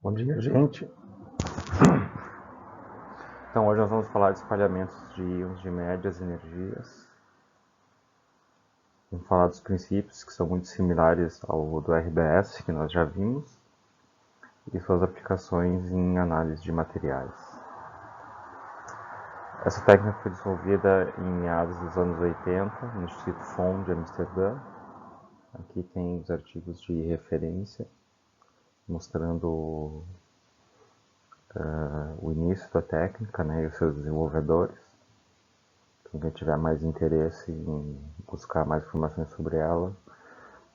Bom dia, gente. Então, hoje nós vamos falar de espalhamentos de íons de médias energias. Vamos falar dos princípios, que são muito similares ao do RBS, que nós já vimos, e suas aplicações em análise de materiais. Essa técnica foi desenvolvida em meados dos anos 80, no Instituto FOM de Amsterdã. Aqui tem os artigos de referência, mostrando o início da técnica, né, e os seus desenvolvedores. Quem tiver mais interesse em buscar mais informações sobre ela,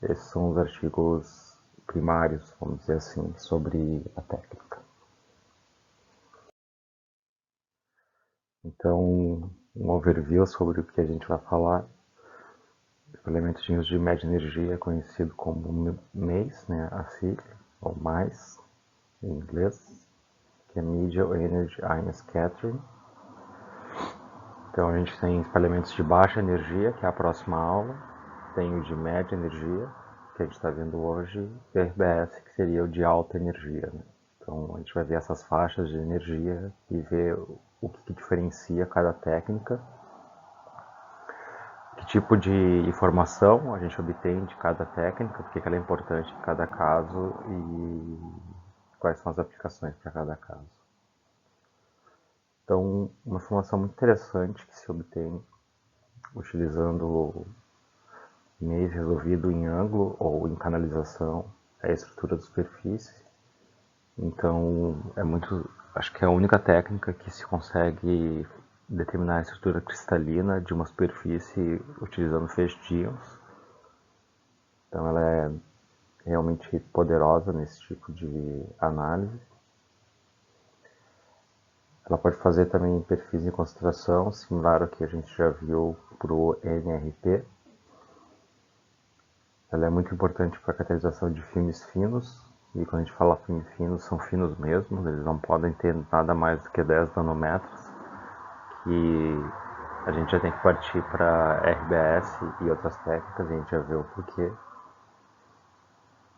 esses são os artigos primários, vamos dizer assim, sobre a técnica. Então, um overview sobre o que a gente vai falar. O elemento de média energia é conhecido como MACE, né, a sigla, ou mais, em inglês, que é Medial Energy Ion Scattering. Então a gente tem espalhamentos de baixa energia, que é a próxima aula, tem o de média energia, que a gente está vendo hoje, e o RBS, que seria o de alta energia. Né? Então a gente vai ver essas faixas de energia e ver o que diferencia cada técnica, que tipo de informação a gente obtém de cada técnica, porque ela é importante em cada caso e quais são as aplicações para cada caso. Então, uma informação muito interessante que se obtém utilizando mês resolvido em ângulo ou em canalização é a estrutura da superfície. Então, acho que é a única técnica que se consegue determinar a estrutura cristalina de uma superfície utilizando feixe de íons. Então, ela é realmente poderosa nesse tipo de análise. Ela pode fazer também perfis de concentração, similar ao que a gente já viu para o NRP. Ela é muito importante para a catalisação de filmes finos, e quando a gente fala filmes finos, são finos mesmo, eles não podem ter nada mais do que 10 nanômetros, que a gente já tem que partir para RBS e outras técnicas, a gente já vê o porquê.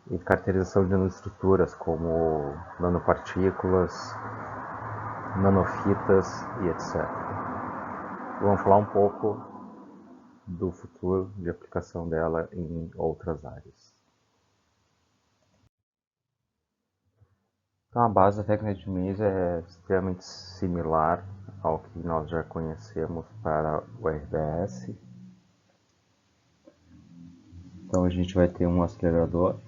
E caracterização de nanoestruturas como nanopartículas, nanofitas e etc. Vamos falar um pouco do futuro de aplicação dela em outras áreas. Então, a base da técnica de Mies é extremamente similar ao que nós já conhecemos para o RBS. Então, a gente vai ter um acelerador.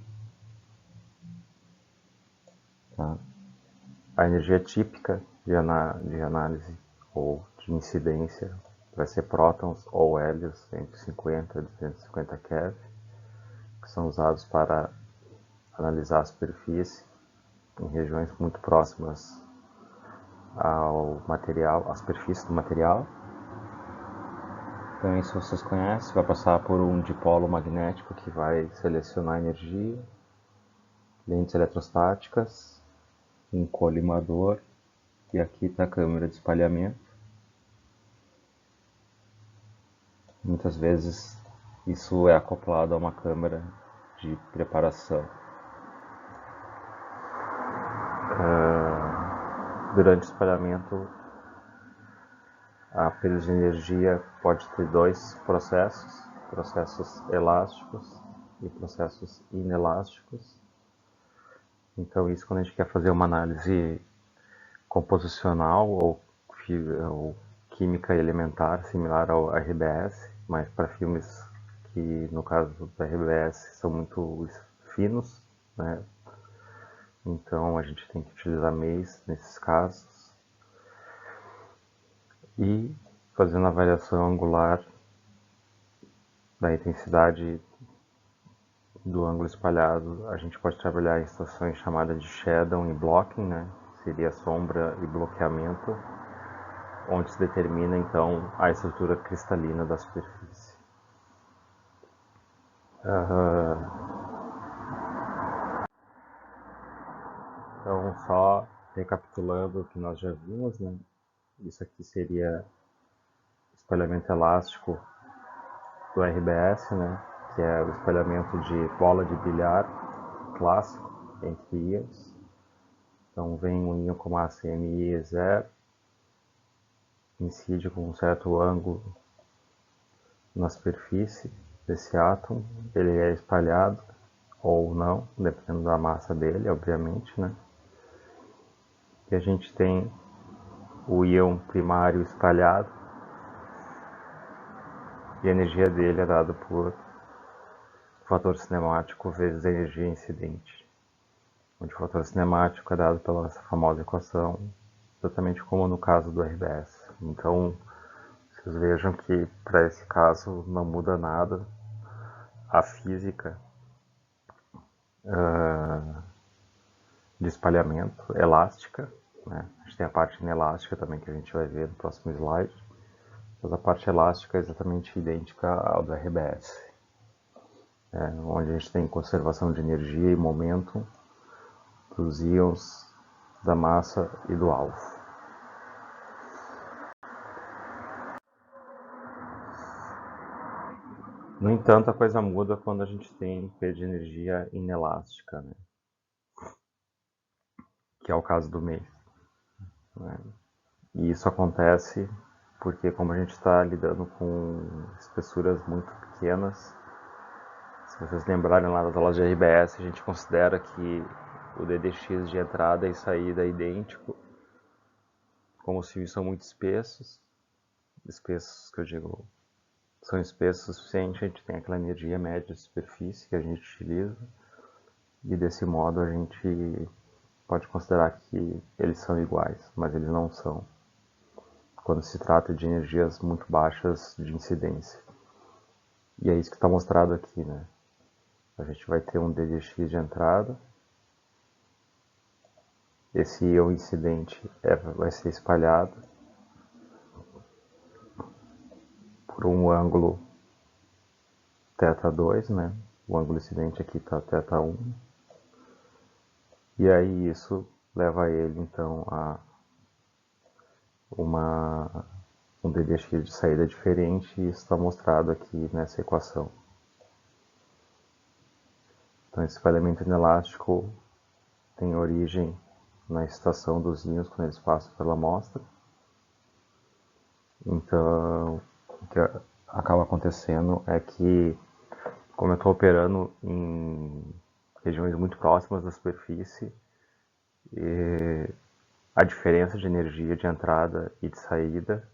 Tá? A energia típica de análise ou de incidência vai ser prótons ou hélios entre 50 e 250 keV, que são usados para analisar a superfície em regiões muito próximas ao material, à superfície do material. Então isso vocês conhecem, vai passar por um dipolo magnético que vai selecionar a energia, lentes eletrostáticas, um colimador, e aqui está a câmera de espalhamento. Muitas vezes isso é acoplado a uma câmera de preparação. Durante o espalhamento, a perda de energia pode ter dois processos elásticos e processos inelásticos. Então isso quando a gente quer fazer uma análise composicional ou química elementar, similar ao RBS, mas para filmes que no caso do RBS são muito finos, né? Então a gente tem que utilizar MEIS nesses casos. E fazendo a variação angular da intensidade do ângulo espalhado, a gente pode trabalhar em situações chamadas de shadow e blocking, né? Seria sombra e bloqueamento, onde se determina então a estrutura cristalina da superfície. Então, só recapitulando o que nós já vimos, né? Isso aqui seria espalhamento elástico do RBS, né? Que é o espalhamento de bola de bilhar clássico entre íons. Então vem um íon como ACMI0, incide com um certo ângulo na superfície desse átomo, ele é espalhado ou não, dependendo da massa dele, obviamente, né? E a gente tem o íon primário espalhado, e a energia dele é dada por fator cinemático vezes a energia incidente, onde o fator cinemático é dado pela essa famosa equação, exatamente como no caso do RBS. Então, vocês vejam que para esse caso não muda nada a física de espalhamento elástica, né? A gente tem a parte inelástica também que a gente vai ver no próximo slide, mas a parte elástica é exatamente idêntica ao do RBS, onde a gente tem conservação de energia e momento dos íons da massa e do alvo. No entanto, a coisa muda quando a gente tem perda de energia inelástica, né? Que é o caso do mês, né? E isso acontece porque, como a gente está lidando com espessuras muito pequenas, se vocês lembrarem lá das aulas de RBS, a gente considera que o DDX de entrada e saída é idêntico, como os fios são muito espessos que eu digo, são espessos o suficiente, a gente tem aquela energia média de superfície que a gente utiliza, e desse modo a gente pode considerar que eles são iguais, mas eles não são, quando se trata de energias muito baixas de incidência. E é isso que está mostrado aqui, né? A gente vai ter um DDX de entrada, esse íon incidente vai ser espalhado por um ângulo θ2, né? O ângulo incidente aqui está θ1. E aí isso leva ele então a um DDX de saída diferente, e isso está mostrado aqui nessa equação. Então esse espalhamento inelástico tem origem na excitação dos íons quando eles passam pela amostra. Então o que acaba acontecendo é que, como eu estou operando em regiões muito próximas da superfície, a diferença de energia de entrada e de saída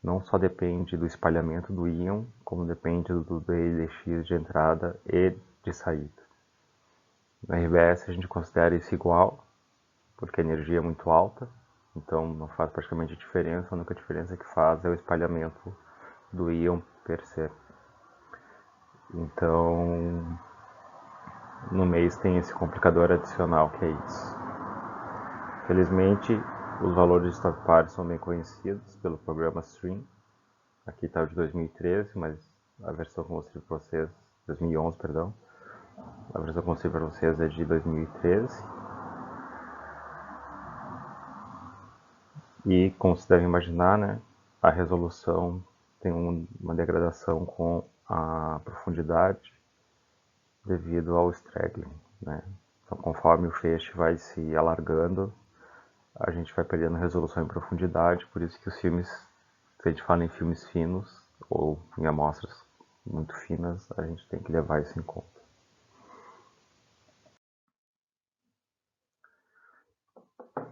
não só depende do espalhamento do íon, como depende do DDX de entrada e de saída. No RBS a gente considera isso igual, porque a energia é muito alta, então não faz praticamente diferença, a única diferença que faz é o espalhamento do íon per se. Então, no mês tem esse complicador adicional que é isso. Felizmente, os valores de stockpile são bem conhecidos pelo programa STRING. Aqui está o de 2013, mas a versão que eu mostrei para vocês, 2011, perdão. A versão que eu mostrei para vocês é de 2013. E, como vocês devem imaginar, né, a resolução tem uma degradação com a profundidade devido ao straggling, né? Então, conforme o feixe vai se alargando, a gente vai perdendo resolução e profundidade, por isso que os filmes, se a gente fala em filmes finos ou em amostras muito finas, a gente tem que levar isso em conta.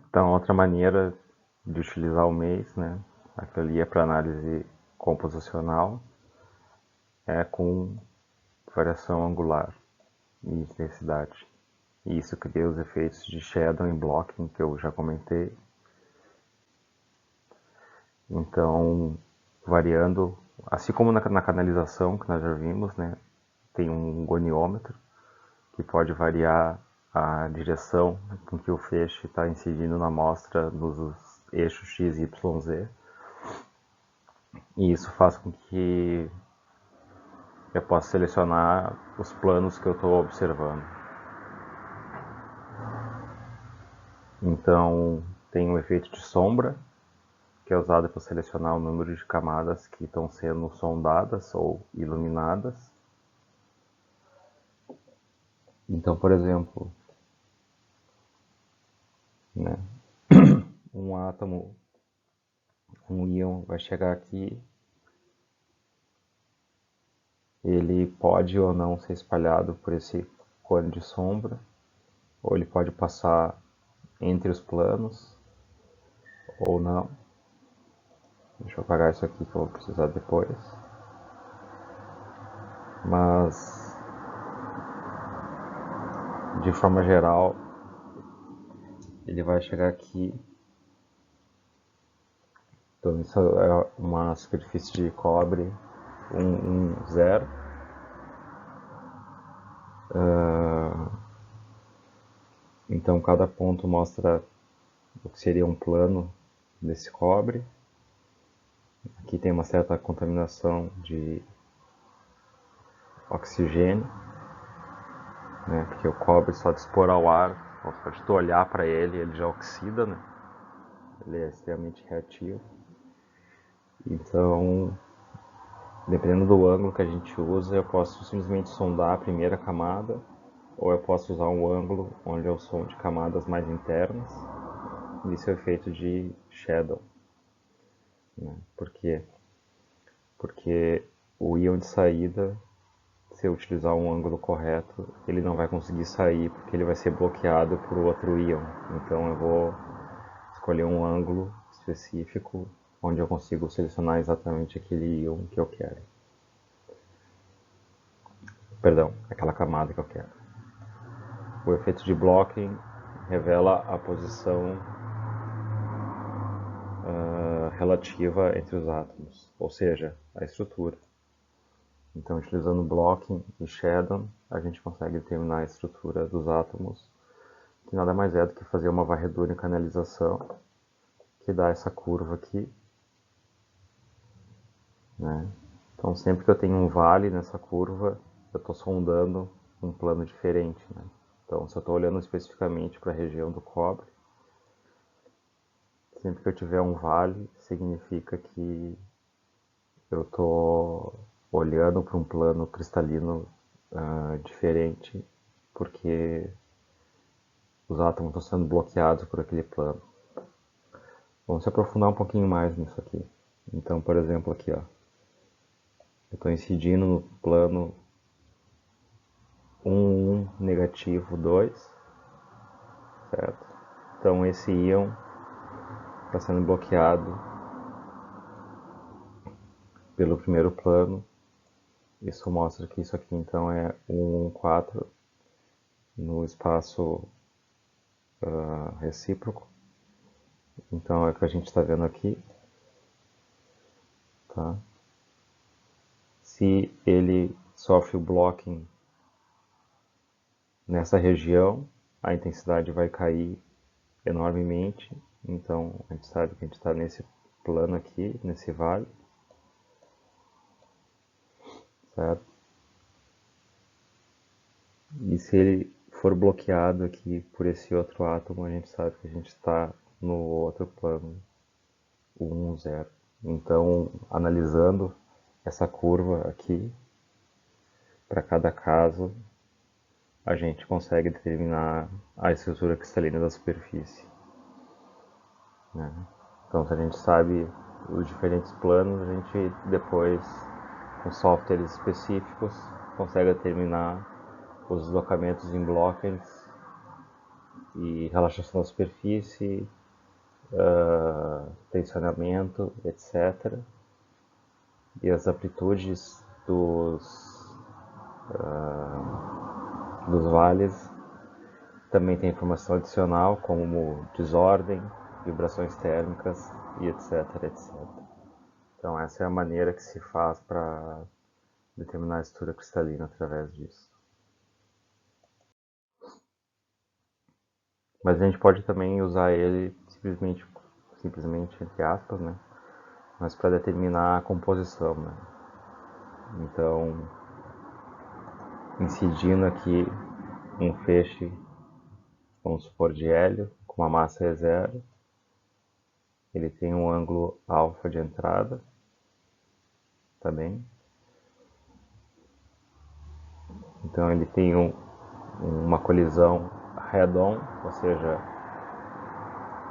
Então, outra maneira de utilizar o mês, né, aquilo é para análise composicional, é com variação angular e intensidade. E isso cria os efeitos de shadow e blocking que eu já comentei. Então, variando, assim como na canalização que nós já vimos, né, tem um goniômetro que pode variar a direção com que o feixe está incidindo na amostra nos eixos x, y, z. E isso faz com que eu possa selecionar os planos que eu estou observando. Então, tem um efeito de sombra, que é usado para selecionar o número de camadas que estão sendo sondadas ou iluminadas. Então, por exemplo, né? Um átomo, um íon vai chegar aqui, ele pode ou não ser espalhado por esse cone de sombra, ou ele pode passar entre os planos, ou não. Deixa eu apagar isso aqui que eu vou precisar depois. Mas, de forma geral, ele vai chegar aqui. Então, isso é uma superfície de cobre 110. Então, cada ponto mostra o que seria um plano desse cobre. Aqui tem uma certa contaminação de oxigênio, né? Porque o cobre só de expor ao ar, só de tu olhar para ele, ele já oxida, né? Ele é extremamente reativo. Então, dependendo do ângulo que a gente usa, eu posso simplesmente sondar a primeira camada, ou eu posso usar um ângulo onde eu sonde camadas mais internas. Isso é o efeito de shadow, né? Por quê? Porque o íon de saída, se eu utilizar um ângulo correto, ele não vai conseguir sair porque ele vai ser bloqueado por outro íon. Então eu vou escolher um ângulo específico onde eu consigo selecionar exatamente aquele íon que eu quero. Perdão, aquela camada que eu quero. O efeito de blocking revela a posição relativa entre os átomos, ou seja, a estrutura. Então, utilizando blocking e shadow, a gente consegue determinar a estrutura dos átomos, que nada mais é do que fazer uma varredura em canalização, que dá essa curva aqui, né? Então, sempre que eu tenho um vale nessa curva, eu estou sondando um plano diferente, né? Então, se eu estou olhando especificamente para a região do cobre, sempre que eu tiver um vale, significa que eu estou olhando para um plano cristalino diferente, porque os átomos estão sendo bloqueados por aquele plano. Vamos se aprofundar um pouquinho mais nisso aqui. Então, por exemplo, aqui, ó, eu estou incidindo no plano 1, negativo 2, certo? Então, esse íon está sendo bloqueado pelo primeiro plano. Isso mostra que isso aqui, então, é 114 no espaço recíproco. Então, é o que a gente está vendo aqui. Tá? Se ele sofre o blocking nessa região, a intensidade vai cair enormemente. Então, a gente sabe que a gente está nesse plano aqui, nesse vale, certo? E se ele for bloqueado aqui por esse outro átomo, a gente sabe que a gente está no outro plano, o 1, 0. Então, analisando essa curva aqui, para cada caso, a gente consegue determinar a estrutura cristalina da superfície, né? Então, se a gente sabe os diferentes planos, a gente depois, com softwares específicos, consegue determinar os deslocamentos em blockers e relaxação da superfície, tensionamento, etc. E as amplitudes dos vales. Também tem informação adicional, como desordem, vibrações térmicas e etc, etc. Então essa é a maneira que se faz para determinar a estrutura cristalina através disso. Mas a gente pode também usar ele simplesmente entre aspas, né? Mas para determinar a composição, né? Então, incidindo aqui um feixe, vamos supor, de hélio, com uma massa E0, ele tem um ângulo alfa de entrada, tá bem? Então ele tem uma colisão head-on, ou seja,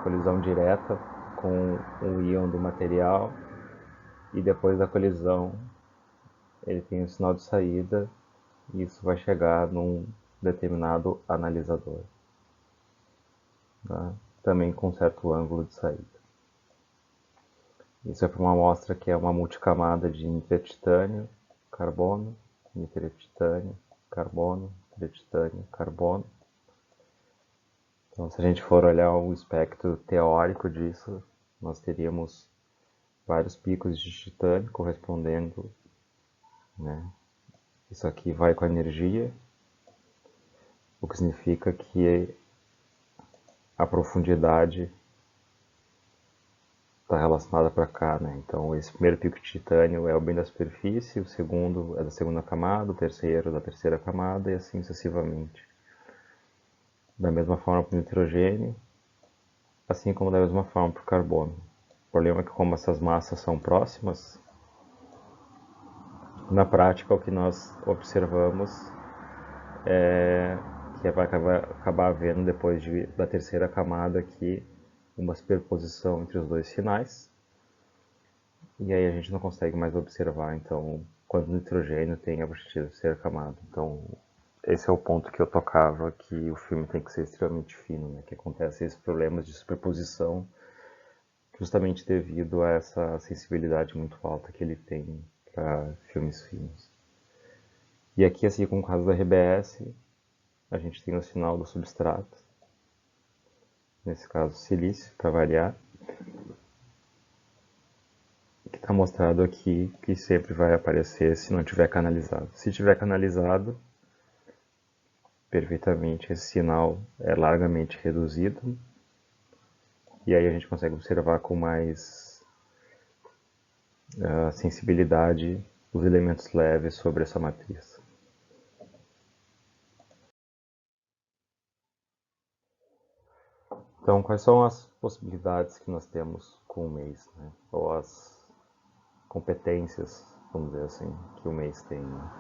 colisão direta com o íon do material, e depois da colisão ele tem um sinal de saída e isso vai chegar num determinado analisador, tá? Também com certo ângulo de saída. Isso é para uma amostra que é uma multicamada de nitrotitânio, carbono, nitrotitânio, carbono, nitrotitânio, carbono. Então, se a gente for olhar o espectro teórico disso, nós teríamos vários picos de titânio correspondendo, né? Isso aqui vai com a energia, o que significa que a profundidade está relacionada para cá, né? Então, esse primeiro pico de titânio é o bem da superfície, o segundo é da segunda camada, o terceiro da terceira camada e assim sucessivamente. Da mesma forma para o nitrogênio, assim como da mesma forma para o carbono. O problema é que como essas massas são próximas, na prática o que nós observamos é que vai acabar havendo depois da terceira camada aqui uma superposição entre os dois sinais, e aí a gente não consegue mais observar, então, quando o nitrogênio tem a terceira camada. Então, esse é o ponto que eu tocava, que o filme tem que ser extremamente fino, né? Que acontecem esses problemas de superposição justamente devido a essa sensibilidade muito alta que ele tem para filmes finos. E aqui, assim como o caso da RBS, a gente tem o sinal do substrato, nesse caso silício, para variar, que está mostrado aqui que sempre vai aparecer se não tiver canalizado. Se tiver canalizado, perfeitamente, esse sinal é largamente reduzido, e aí a gente consegue observar com mais sensibilidade os elementos leves sobre essa matriz. Então, quais são as possibilidades que nós temos com o mês, né? Ou as competências, vamos dizer assim, que o mês tem, né?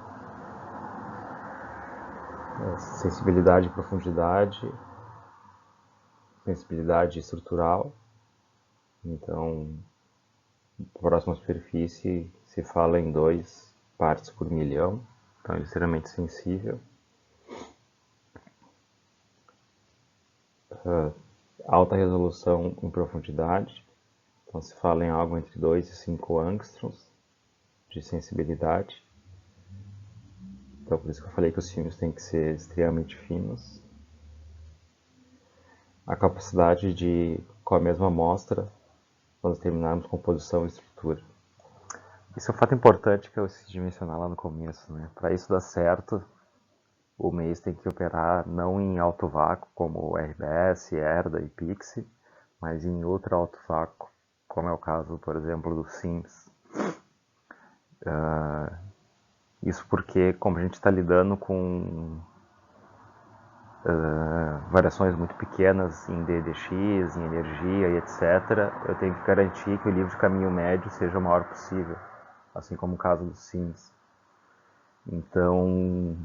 Sensibilidade e profundidade, sensibilidade estrutural. Então, próxima superfície se fala em 2 partes por milhão, então ele é extremamente sensível. Alta resolução em profundidade, então se fala em algo entre 2 e 5 angstroms de sensibilidade. Então por isso que eu falei que os filmes têm que ser extremamente finos. A capacidade de, com a mesma amostra, nós determinarmos composição e estrutura. Isso é um fato importante que eu esqueci de mencionar lá no começo, né? Para isso dar certo, o mês tem que operar não em alto vácuo, como o RBS, ERDA e PIXI, mas em ultra alto vácuo, como é o caso, por exemplo, do SIMS. Isso porque, como a gente está lidando com variações muito pequenas em DDX, em energia e etc., eu tenho que garantir que o livro de caminho médio seja o maior possível, assim como o caso do SIMS. Então,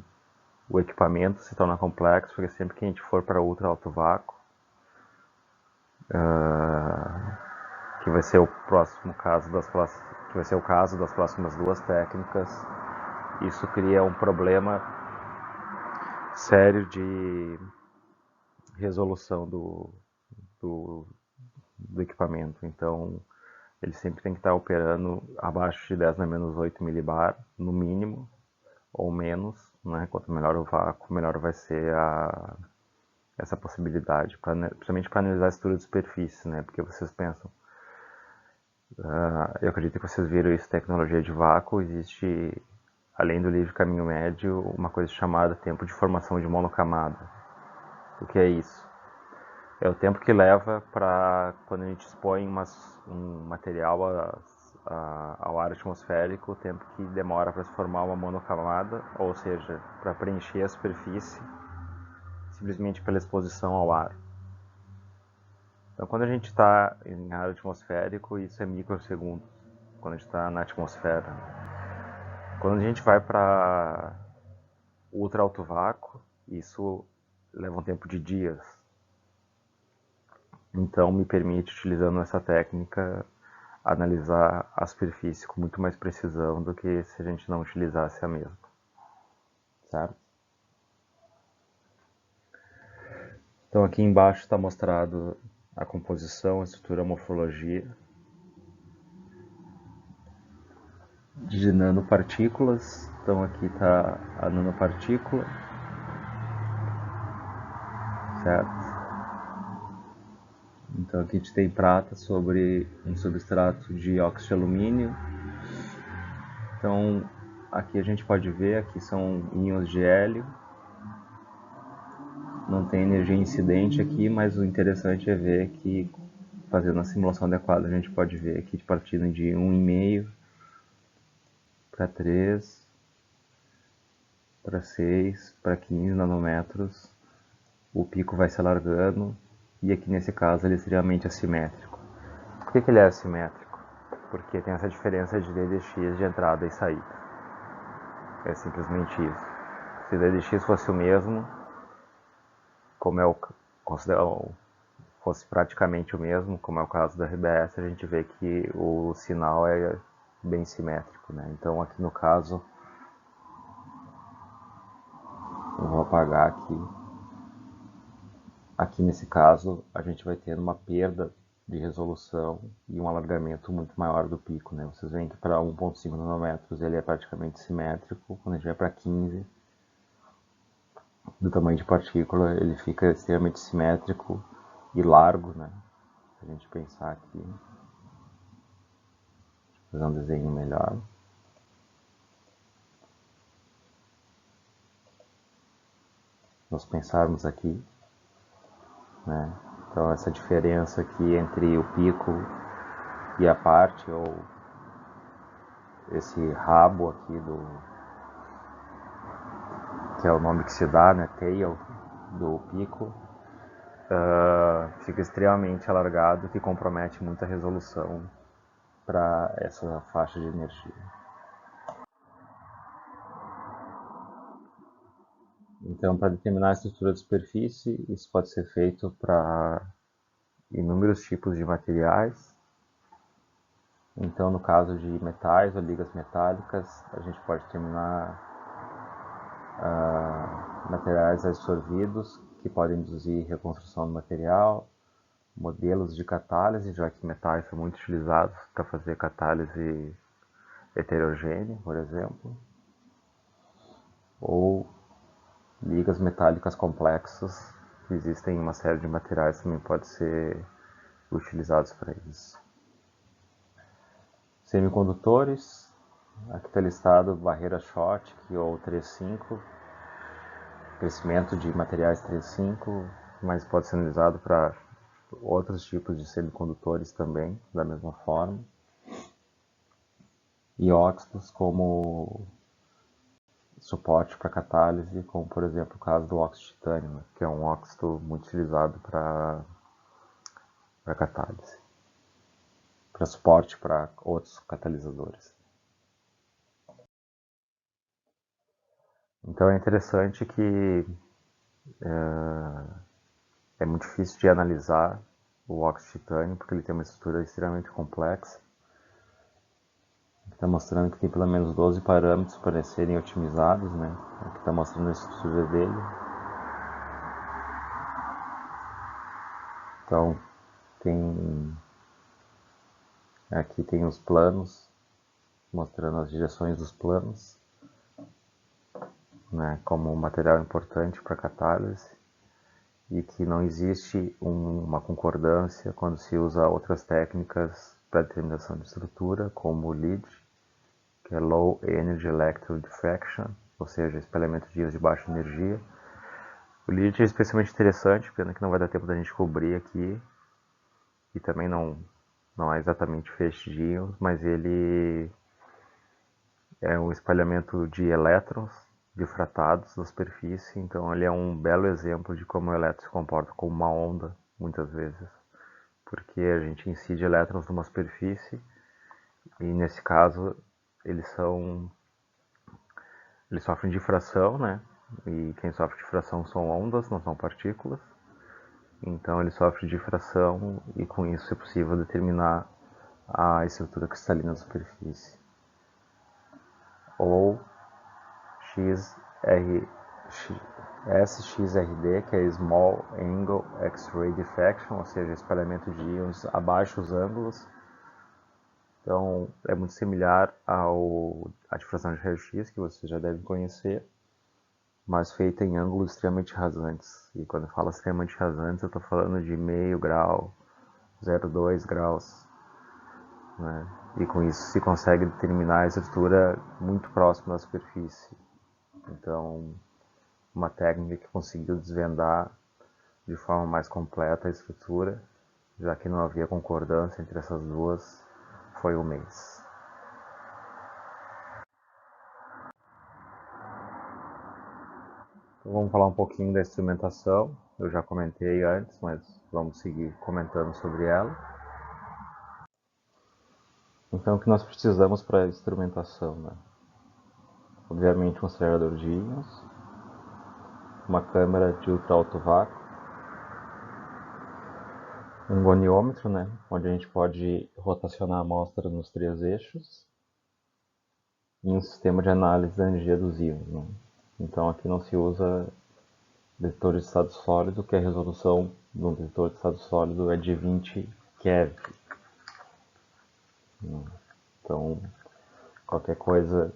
o equipamento se torna complexo, porque sempre que a gente for para ultra alto vácuo, que vai ser o próximo caso que vai ser o caso das próximas 2 técnicas, isso cria um problema sério de resolução do equipamento. Então, ele sempre tem que estar operando abaixo de 10 na menos 8 milibar, no mínimo, ou menos, né? Quanto melhor o vácuo, melhor vai ser essa possibilidade, principalmente para analisar a estrutura de superfície, né? Porque vocês pensam, eu acredito que vocês viram isso, tecnologia de vácuo, existe, além do livre caminho médio, uma coisa chamada tempo de formação de monocamada. O que é isso? É o tempo que leva para, quando a gente expõe um material ao ar atmosférico, o tempo que demora para se formar uma monocamada, ou seja, para preencher a superfície simplesmente pela exposição ao ar. Então, quando a gente está em ar atmosférico, isso é microsegundos, quando a gente está na atmosfera. Quando a gente vai para ultra alto vácuo, isso leva um tempo de dias. Então me permite, utilizando essa técnica, analisar a superfície com muito mais precisão do que se a gente não utilizasse a mesma, certo? Então aqui embaixo está mostrado a composição, a estrutura, a morfologia de nanopartículas. Então aqui está a nanopartícula, certo? Então aqui a gente tem prata sobre um substrato de óxido de alumínio. Então aqui a gente pode ver, aqui são íons de hélio. Não tem energia incidente aqui, mas o interessante é ver que, fazendo a simulação adequada, a gente pode ver aqui partindo de 1,5 para 3, para 6, para 15 nanômetros, o pico vai se alargando, e aqui nesse caso ele é extremamente assimétrico. Por que ele é assimétrico? Porque tem essa diferença de ddx de entrada e saída. É simplesmente isso. Se o ddx fosse o mesmo, como é fosse praticamente o mesmo, como é o caso da RBS, a gente vê que o sinal é bem simétrico, né? Então aqui no caso, eu vou apagar aqui. Aqui nesse caso, a gente vai ter uma perda de resolução e um alargamento muito maior do pico, né? Vocês veem que para 1,5 nanômetros ele é praticamente simétrico, quando a gente vai para 15, do tamanho de partícula, ele fica extremamente simétrico e largo, né? Se a gente pensar aqui, fazer um desenho melhor. Nós pensarmos aqui, né? Então essa diferença aqui entre o pico e a parte, ou esse rabo aqui que é o nome que se dá, né? Tail do pico, fica extremamente alargado, que compromete muita resolução para essa faixa de energia. Então, para determinar a estrutura de superfície, isso pode ser feito para inúmeros tipos de materiais. Então, no caso de metais ou ligas metálicas, a gente pode determinar materiais absorvidos que podem induzir reconstrução do material, modelos de catálise, já que metais são muito utilizados para fazer catálise heterogênea, por exemplo, ou ligas metálicas complexas, que existem uma série de materiais que também podem ser utilizados para isso. Semicondutores, aqui está listado barreira Schottky ou 3,5, crescimento de materiais 3,5, mas pode ser utilizado para outros tipos de semicondutores também, da mesma forma. E óxidos como suporte para catálise, como por exemplo o caso do óxido de titânio, que é um óxido muito utilizado para catálise, para suporte para outros catalisadores. Então é interessante que é muito difícil de analisar o óxido de titânio, porque ele tem uma estrutura extremamente complexa. Está mostrando que tem pelo menos 12 parâmetros para serem otimizados, né? Aqui está mostrando a estrutura dele. Então, aqui tem os planos, mostrando as direções dos planos, né, como um material importante para catálise, e que não existe uma concordância quando se usa outras técnicas para determinação de estrutura, como o LEED, que é Low Energy Electron Diffraction, ou seja, espalhamento de íons de baixa energia. O LEED é especialmente interessante, pena que não vai dar tempo da gente cobrir aqui, e também não é exatamente feixe de íons, mas ele é um espalhamento de elétrons difratados da superfície, então ele é um belo exemplo de como o elétron se comporta como uma onda, muitas vezes, porque a gente incide elétrons numa superfície, e nesse caso eles sofrem difração, né? E quem sofre difração são ondas, não são partículas. Então ele sofre difração e com isso é possível determinar a estrutura cristalina da superfície. Ou SXRD, que é Small Angle X-Ray Diffraction, ou seja, espalhamento de íons abaixo dos ângulos. Então é muito similar à difração de raio-x, que vocês já devem conhecer, mas feita em ângulos extremamente rasantes. E quando eu falo extremamente rasantes, eu estou falando de meio grau, 0,2 graus, né? E com isso se consegue determinar a estrutura muito próxima da superfície. Então, uma técnica que conseguiu desvendar de forma mais completa a estrutura, já que não havia concordância entre essas duas, foi o MEIS. Então, vamos falar um pouquinho da instrumentação. Eu já comentei antes, mas vamos seguir comentando sobre ela. Então, o que nós precisamos para a instrumentação, né? Obviamente, um acelerador de íons, uma câmera de ultra alto vácuo, um goniômetro, né, onde a gente pode rotacionar a amostra nos 3 eixos, e um sistema de análise da energia dos íons, né? Então aqui não se usa detector de estado sólido, que a resolução de um detector de estado sólido é de 20 keV. Então qualquer coisa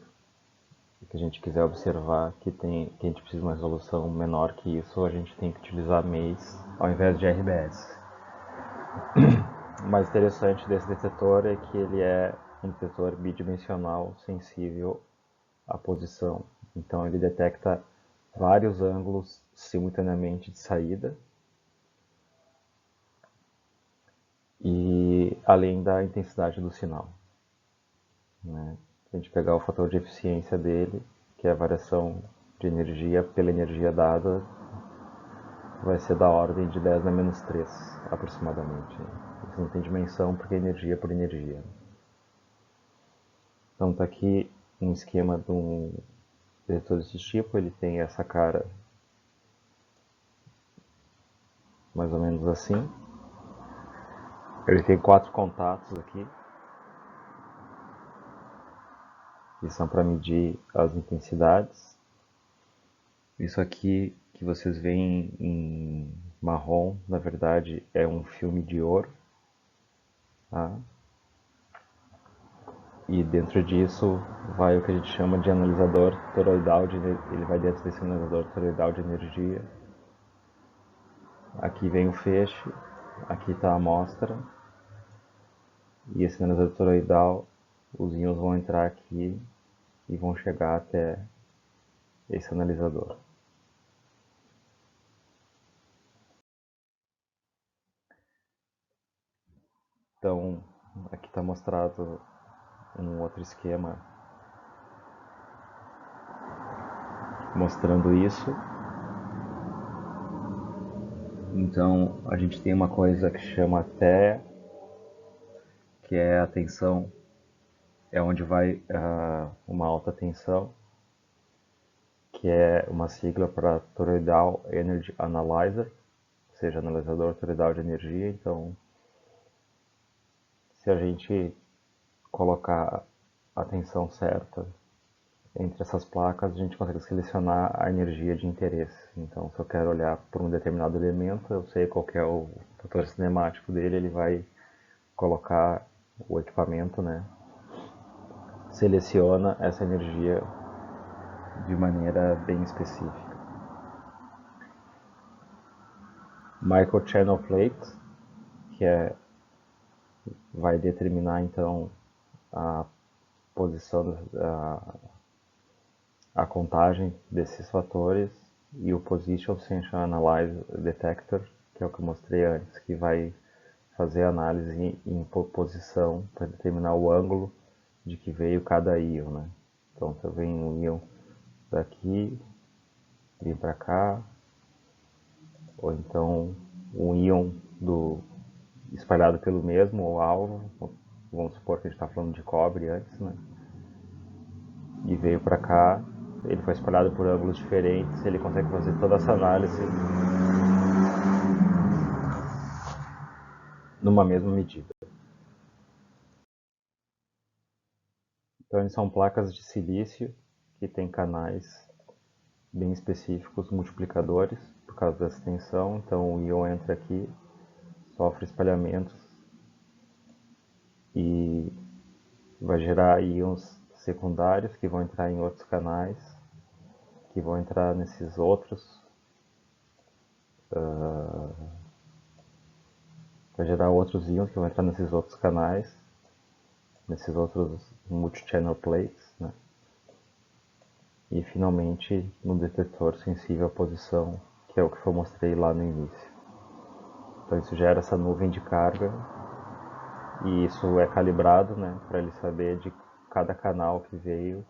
que a gente quiser observar que a gente precisa de uma resolução menor que isso, a gente tem que utilizar MEIS ao invés de RBS. O mais interessante desse detetor é que ele é um detetor bidimensional sensível à posição. Então ele detecta vários ângulos simultaneamente de saída e além da intensidade do sinal, né? Se a gente pegar o fator de eficiência dele, que é a variação de energia pela energia dada, vai ser da ordem de 10 na menos 3, aproximadamente. Isso não tem dimensão porque é energia por energia. Então está aqui um esquema de um detetor desse tipo, ele tem essa cara mais ou menos assim. Ele tem 4 contatos aqui, que são para medir as intensidades. Isso aqui que vocês veem em marrom, na verdade é um filme de ouro, tá? E dentro disso vai o que a gente chama de analisador toroidal, ele vai dentro desse analisador toroidal de energia. Aqui vem o feixe, aqui está a amostra, e esse analisador toroidal, os íons vão entrar aqui e vão chegar até esse analisador. Então, aqui está mostrado um outro esquema mostrando isso. Então, a gente tem uma coisa que chama TE, que é a tensão, é onde vai uma alta tensão, que é uma sigla para Toroidal Energy Analyzer, ou seja, analisador toroidal de energia. Então, se a gente colocar a tensão certa entre essas placas, a gente consegue selecionar a energia de interesse. Então, se eu quero olhar por um determinado elemento, eu sei qual que é o fator cinemático dele, ele vai colocar o equipamento, né? Seleciona essa energia de maneira bem específica. Microchannel Plate, que vai determinar então a posição, a contagem desses fatores, e o Position Sensor Analyze Detector, que é o que eu mostrei antes, que vai fazer análise em posição para determinar o ângulo de que veio cada íon, né? Então, se eu venho um íon daqui, vim para cá, ou então um íon espalhado pelo mesmo alvo, vamos supor que a gente está falando de cobre antes, né? E veio para cá, ele foi espalhado por ângulos diferentes, ele consegue fazer toda essa análise numa mesma medida. Então, eles são placas de silício que têm canais bem específicos, multiplicadores, por causa dessa tensão. Então, o íon entra aqui, sofre espalhamentos e vai gerar íons secundários que vão entrar em outros canais, que vão entrar nesses outros, vai gerar outros íons que vão entrar nesses outros canais, nesses outros multi-channel plates, né? E finalmente no detector sensível à posição, que é o que eu mostrei lá no início. Então isso gera essa nuvem de carga e isso é calibrado, né, para ele saber de cada canal que veio,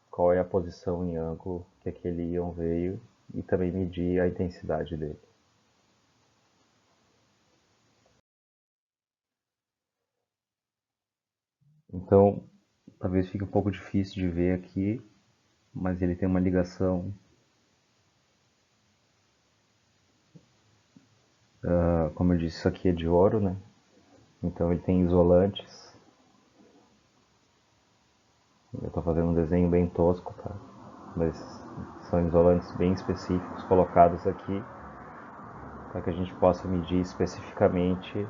qual é a posição em ângulo que aquele íon veio e também medir a intensidade dele. Então, talvez fique um pouco difícil de ver aqui, mas ele tem uma ligação, como eu disse, isso aqui é de ouro, né? Então ele tem isolantes. Eu estou fazendo um desenho bem tosco, tá? Mas são isolantes bem específicos colocados aqui para que a gente possa medir especificamente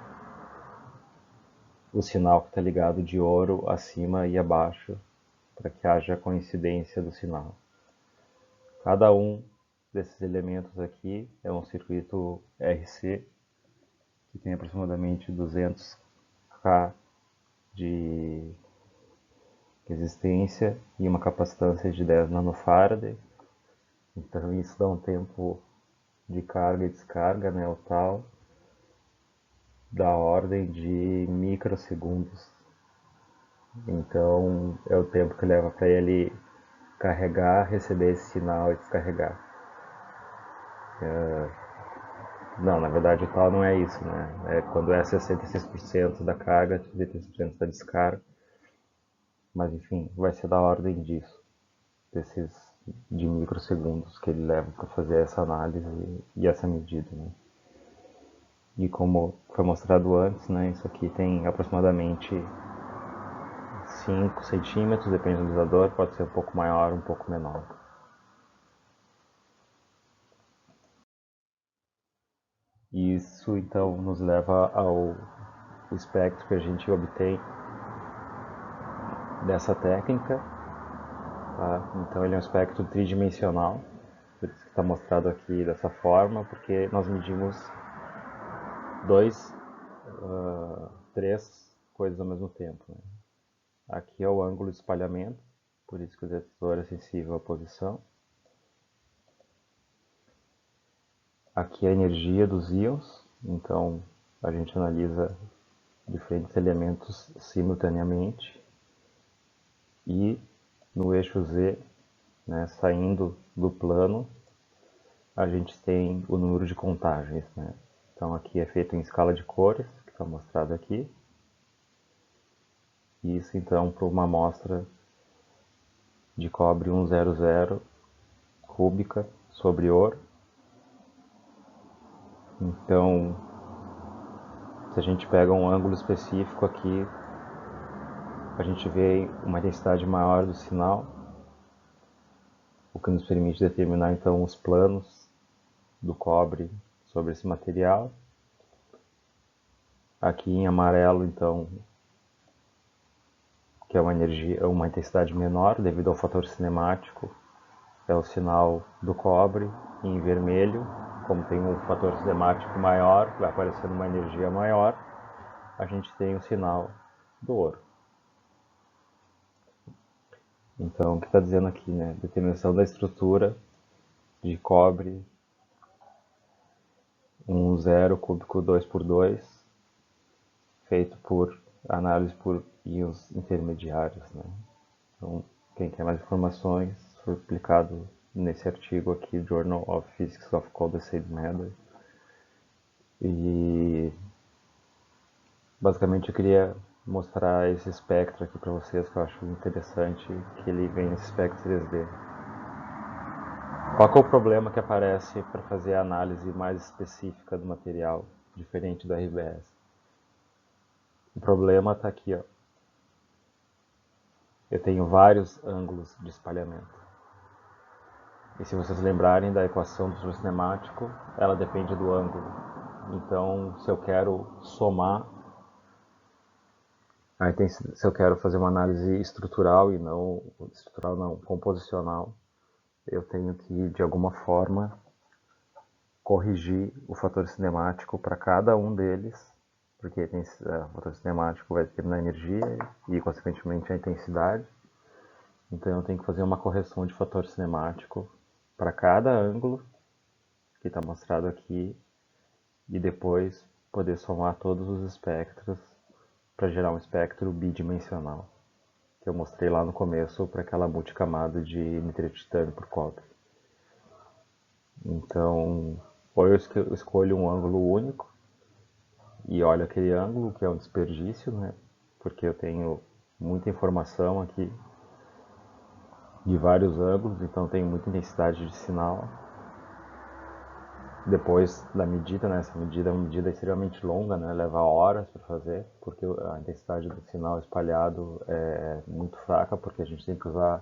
o sinal que está ligado de ouro acima e abaixo, para que haja coincidência do sinal. Cada um desses elementos aqui é um circuito RC que tem aproximadamente 200K de resistência e uma capacitância de 10 nanofarad. Então isso dá um tempo de carga e descarga, né, o tal, da ordem de microsegundos. Então é o tempo que leva para ele carregar, receber esse sinal e descarregar. Não, na verdade o tal não é isso, né? É quando é 66% da carga, 33% da descarga. Mas enfim, vai ser da ordem disso, desses de microsegundos que ele leva para fazer essa análise e essa medida, né? E como foi mostrado antes, né, isso aqui tem aproximadamente 5 centímetros, depende do dosador, pode ser um pouco maior, um pouco menor. E isso então nos leva ao espectro que a gente obtém dessa técnica. Tá? Então ele é um espectro tridimensional, por isso que está mostrado aqui dessa forma, porque nós medimos três coisas ao mesmo tempo. Né? Aqui é o ângulo de espalhamento, por isso que o detector é sensível à posição. Aqui é a energia dos íons, então a gente analisa diferentes elementos simultaneamente. E no eixo Z, né, saindo do plano, a gente tem o número de contagens. Né? Então aqui é feito em escala de cores, que está mostrado aqui. Isso então para uma amostra de cobre 100 cúbica sobre ouro. Então, se a gente pega um ângulo específico aqui, a gente vê uma intensidade maior do sinal, o que nos permite determinar então os planos do cobre sobre esse material. Aqui em amarelo, então, que é uma intensidade menor devido ao fator cinemático, é o sinal do cobre. E em vermelho, como tem um fator cinemático maior, vai aparecendo uma energia maior, a gente tem o sinal do ouro. Então, o que está dizendo aqui, né? Determinação da estrutura de cobre 1,0 cúbico 2x2, feito por análise por íons intermediários. Né? Então, quem quer mais informações, foi publicado nesse artigo aqui, Journal of Physics of Condensate Matter. E basicamente eu queria mostrar esse espectro aqui para vocês, que eu acho interessante, que ele vem nesse espectro 3D. Qual que é o problema que aparece para fazer a análise mais específica do material, diferente do RBS? O problema está aqui, ó. Eu tenho vários ângulos de espalhamento. E se vocês lembrarem da equação do fluxo cinemático, ela depende do ângulo. Então, se eu quero somar, se eu quero fazer uma análise estrutural e não composicional, eu tenho que, de alguma forma, corrigir o fator cinemático para cada um deles, porque o fator cinemático vai determinar a energia e, consequentemente, a intensidade. Então, eu tenho que fazer uma correção de fator cinemático para cada ângulo que está mostrado aqui e depois poder somar todos os espectros para gerar um espectro bidimensional, que eu mostrei lá no começo para aquela multicamada de nitrotitânio por cobre. Então, ou eu escolho um ângulo único e olho aquele ângulo, que é um desperdício, né? Porque eu tenho muita informação aqui de vários ângulos, então tenho muita intensidade de sinal. Depois da medida, né? Essa medida é uma medida extremamente longa, né? Leva horas para fazer, porque a intensidade do sinal espalhado é muito fraca, porque a gente tem que usar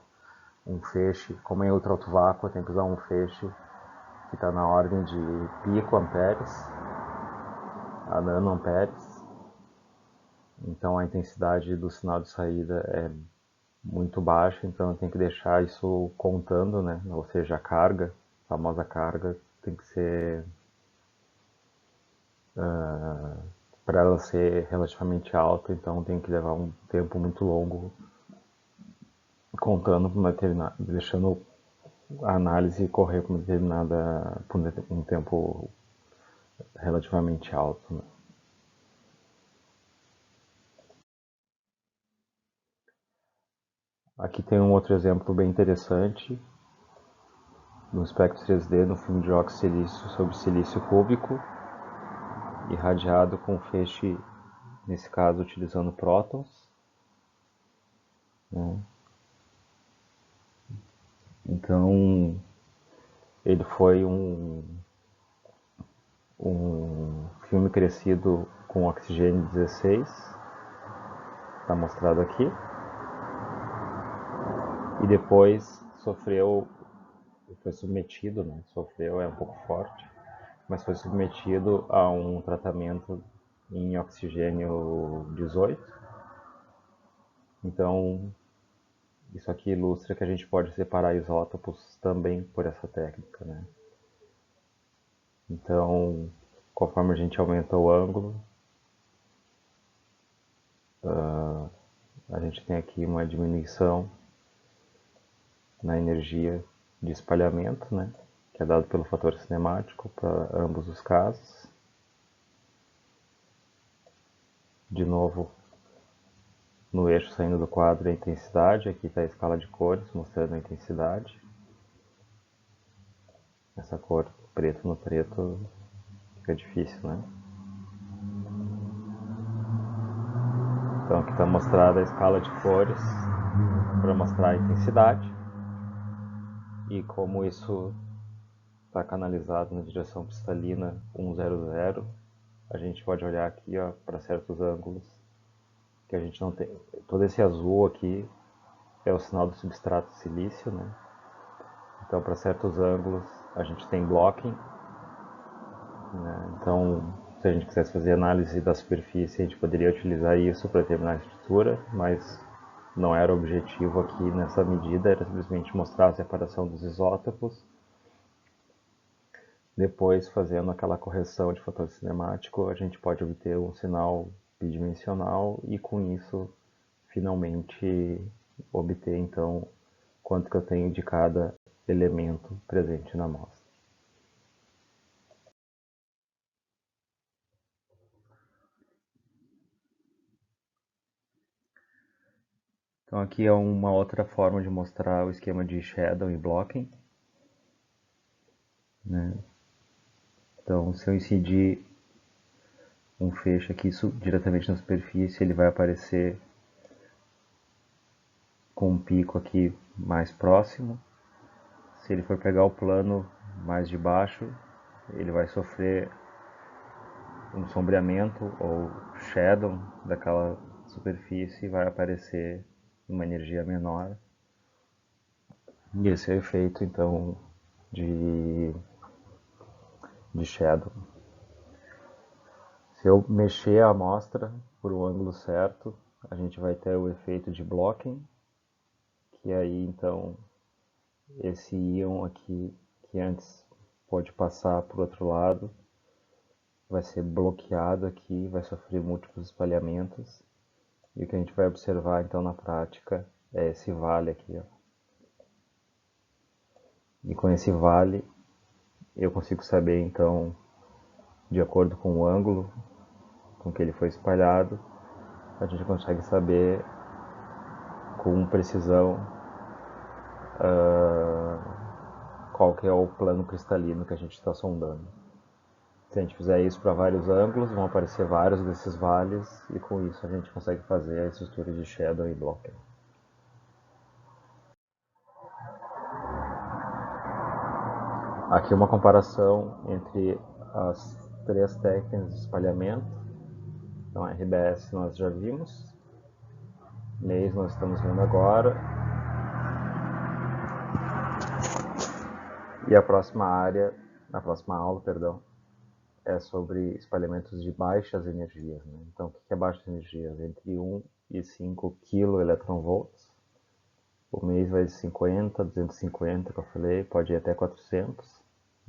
um feixe, como em ultra alto vácuo, tem que usar um feixe que está na ordem de picoamperes a nanoamperes. Então a intensidade do sinal de saída é muito baixa, então eu tenho que deixar isso contando, né? Ou seja, a carga, a famosa carga, tem que ser para ela ser relativamente alta, então tem que levar um tempo muito longo contando deixando a análise correr por um tempo relativamente alto, né? Aqui tem um outro exemplo bem interessante no espectro 3D no filme de óxido de silício sobre silício cúbico, irradiado com feixe, nesse caso utilizando prótons, né? Então ele foi um filme crescido com oxigênio 16, está mostrado aqui, e depois foi submetido, né? Sofreu é um pouco forte, mas foi submetido a um tratamento em oxigênio 18. Então, isso aqui ilustra que a gente pode separar isótopos também por essa técnica, né? Então, conforme a gente aumenta o ângulo, a gente tem aqui uma diminuição na energia de espalhamento, né? Que é dado pelo fator cinemático para ambos os casos. De novo, no eixo saindo do quadro a intensidade, aqui está a escala de cores mostrando a intensidade. Essa cor preto no preto fica difícil, né? Então aqui está mostrada a escala de cores para mostrar a intensidade e como isso está canalizado na direção cristalina 100. A gente pode olhar aqui para certos ângulos que a gente não tem. Todo esse azul aqui é o sinal do substrato de silício, né? Então, para certos ângulos, a gente tem blocking, né? Então, se a gente quisesse fazer análise da superfície, a gente poderia utilizar isso para determinar a estrutura, mas não era o objetivo aqui nessa medida, era simplesmente mostrar a separação dos isótopos. Depois, fazendo aquela correção de fator cinemático, a gente pode obter um sinal bidimensional e com isso, finalmente, obter então quanto que eu tenho de cada elemento presente na amostra. Então aqui é uma outra forma de mostrar o esquema de shadow e blocking, né? Então se eu incidir um feixe aqui diretamente na superfície, ele vai aparecer com um pico aqui mais próximo. Se ele for pegar o plano mais de baixo, ele vai sofrer um sombreamento ou shadow daquela superfície vai aparecer uma energia menor. E esse é o efeito, então, de shadow. Se eu mexer a amostra por um ângulo certo, a gente vai ter o efeito de blocking, que aí, então, esse íon aqui, que antes pode passar para o outro lado, vai ser bloqueado aqui, vai sofrer múltiplos espalhamentos. E o que a gente vai observar então na prática é esse vale aqui. Ó. E com esse vale eu consigo saber então, de acordo com o ângulo com que ele foi espalhado, a gente consegue saber com precisão qual que é o plano cristalino que a gente está sondando. Se a gente fizer isso para vários ângulos, vão aparecer vários desses vales e com isso a gente consegue fazer a estrutura de shadow e blocker. Aqui uma comparação entre as três técnicas de espalhamento. Então, a RBS nós já vimos, Maze nós estamos vendo agora, e a próxima aula, é sobre espalhamentos de baixas energias. Né? Então, o que é baixas energias? Entre 1 e 5 kV. O Maze vai de 50, 250, que eu falei, pode ir até 400.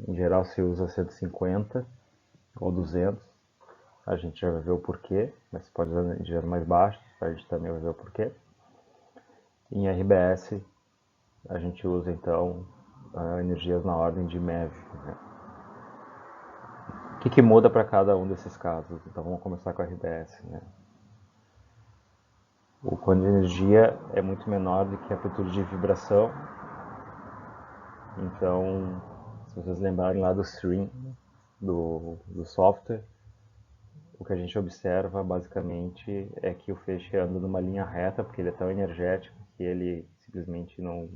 Em geral se usa 150 ou 200. A gente já vai ver o porquê, mas você pode usar energias mais baixas, a gente também vai ver o porquê. Em RBS, a gente usa então energias na ordem de MeV. Né? O que muda para cada um desses casos? Então vamos começar com a RBS. Né? O quanto de energia é muito menor do que a amplitude de vibração. Então, se vocês lembrarem lá do stream do software, o que a gente observa basicamente é que o feixe anda numa linha reta, porque ele é tão energético que ele simplesmente não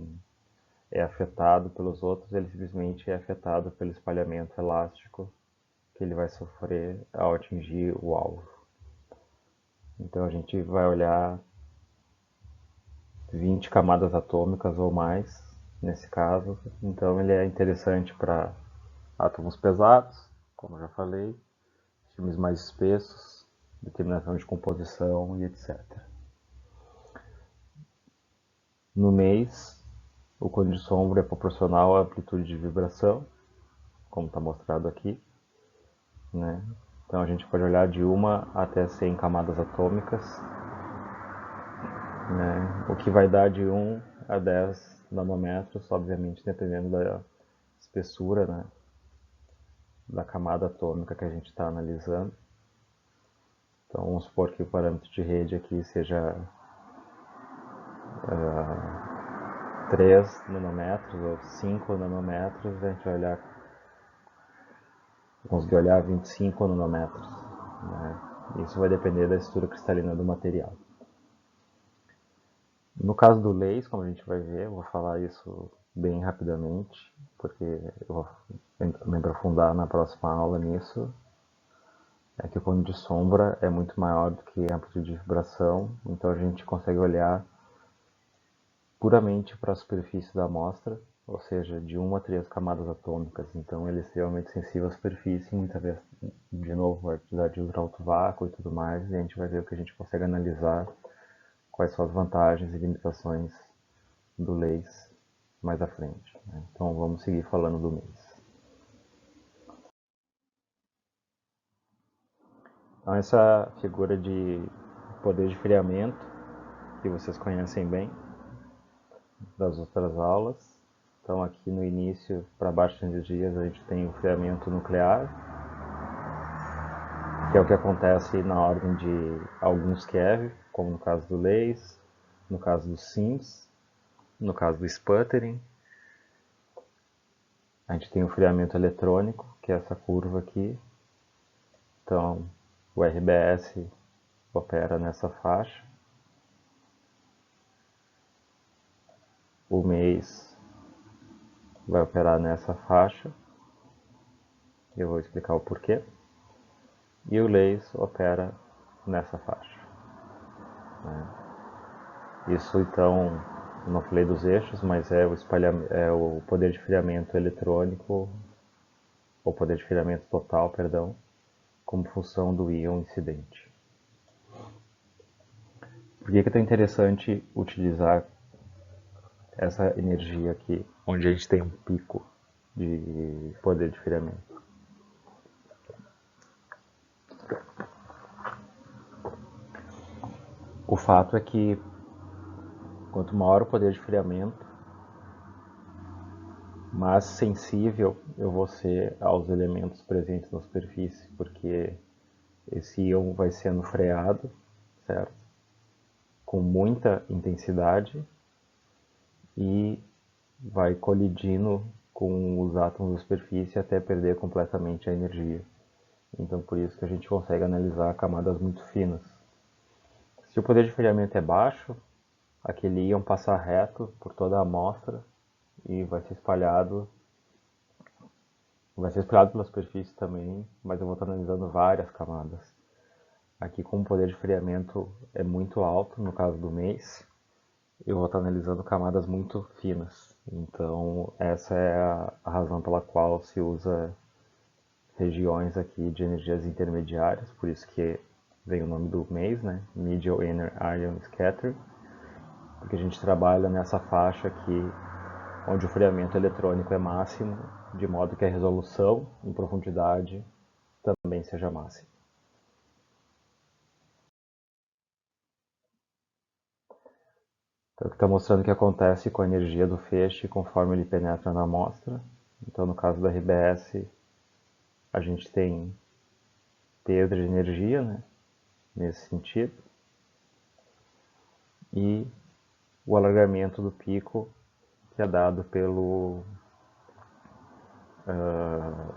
é afetado pelos outros, ele simplesmente é afetado pelo espalhamento elástico que ele vai sofrer ao atingir o alvo. Então a gente vai olhar 20 camadas atômicas ou mais nesse caso, então ele é interessante para átomos pesados, como já falei, filmes mais espessos, determinação de composição e etc. No mês, o cone de sombra é proporcional à amplitude de vibração, como está mostrado aqui. Né? Então a gente pode olhar de 1 até 100 camadas atômicas, né? O que vai dar de 1 a 10 nanômetros, obviamente dependendo da espessura, né? Da camada atômica que a gente está analisando. Então vamos supor que o parâmetro de rede aqui seja 3 nanômetros ou 5 nanômetros, a gente vai conseguir olhar 25 nanômetros. Né? Isso vai depender da estrutura cristalina do material. No caso do laser, como a gente vai ver, eu vou falar isso bem rapidamente, porque eu vou me aprofundar na próxima aula nisso, é que o cone de sombra é muito maior do que a amplitude de vibração, então a gente consegue olhar puramente para a superfície da amostra, ou seja, de 1 a 3 camadas atômicas, então ele é extremamente sensível à superfície, muitas vezes, de novo, a atividade de ultra alto vácuo e tudo mais, e a gente vai ver o que a gente consegue analisar, quais são as vantagens e limitações do laser mais à frente. Né? Então vamos seguir falando do mês. Então essa figura de poder de friamento, que vocês conhecem bem das outras aulas. Então aqui no início, para baixas energias, a gente tem o friamento nuclear, que é o que acontece na ordem de alguns keV, como no caso do laser, no caso do SIMS, no caso do sputtering. A gente tem o friamento eletrônico, que é essa curva aqui. Então, o RBS opera nessa faixa. O mês vai operar nessa faixa. Eu vou explicar o porquê. E o laser opera nessa faixa, né? Isso então, eu não falei dos eixos, mas é o poder de esfriamento eletrônico, ou poder de esfriamento total, perdão, como função do íon incidente. Por que é tão interessante utilizar essa energia aqui, onde a gente tem um pico de poder de esfriamento? O fato é que quanto maior o poder de esfriamento, mais sensível eu vou ser aos elementos presentes na superfície, porque esse íon vai sendo freado, certo? Com muita intensidade e vai colidindo com os átomos da superfície até perder completamente a energia. Então por isso que a gente consegue analisar camadas muito finas. Se o poder de esfriamento é baixo, aquele íon passa reto por toda a amostra e vai ser espalhado pela superfície também, mas eu vou estar analisando várias camadas. Aqui, como o poder de esfriamento é muito alto, no caso do mês, eu vou estar analisando camadas muito finas. Então, essa é a razão pela qual se usa regiões aqui de energias intermediárias, por isso que vem o nome do mês, né? Medial Inner Ion Scatter, porque a gente trabalha nessa faixa aqui, onde o esfriamento eletrônico é máximo, de modo que a resolução em profundidade também seja máxima. Então, aqui está mostrando o que acontece com a energia do feixe conforme ele penetra na amostra. Então, no caso da RBS, a gente tem perda de energia, né, nesse sentido, e o alargamento do pico, que é dado pelo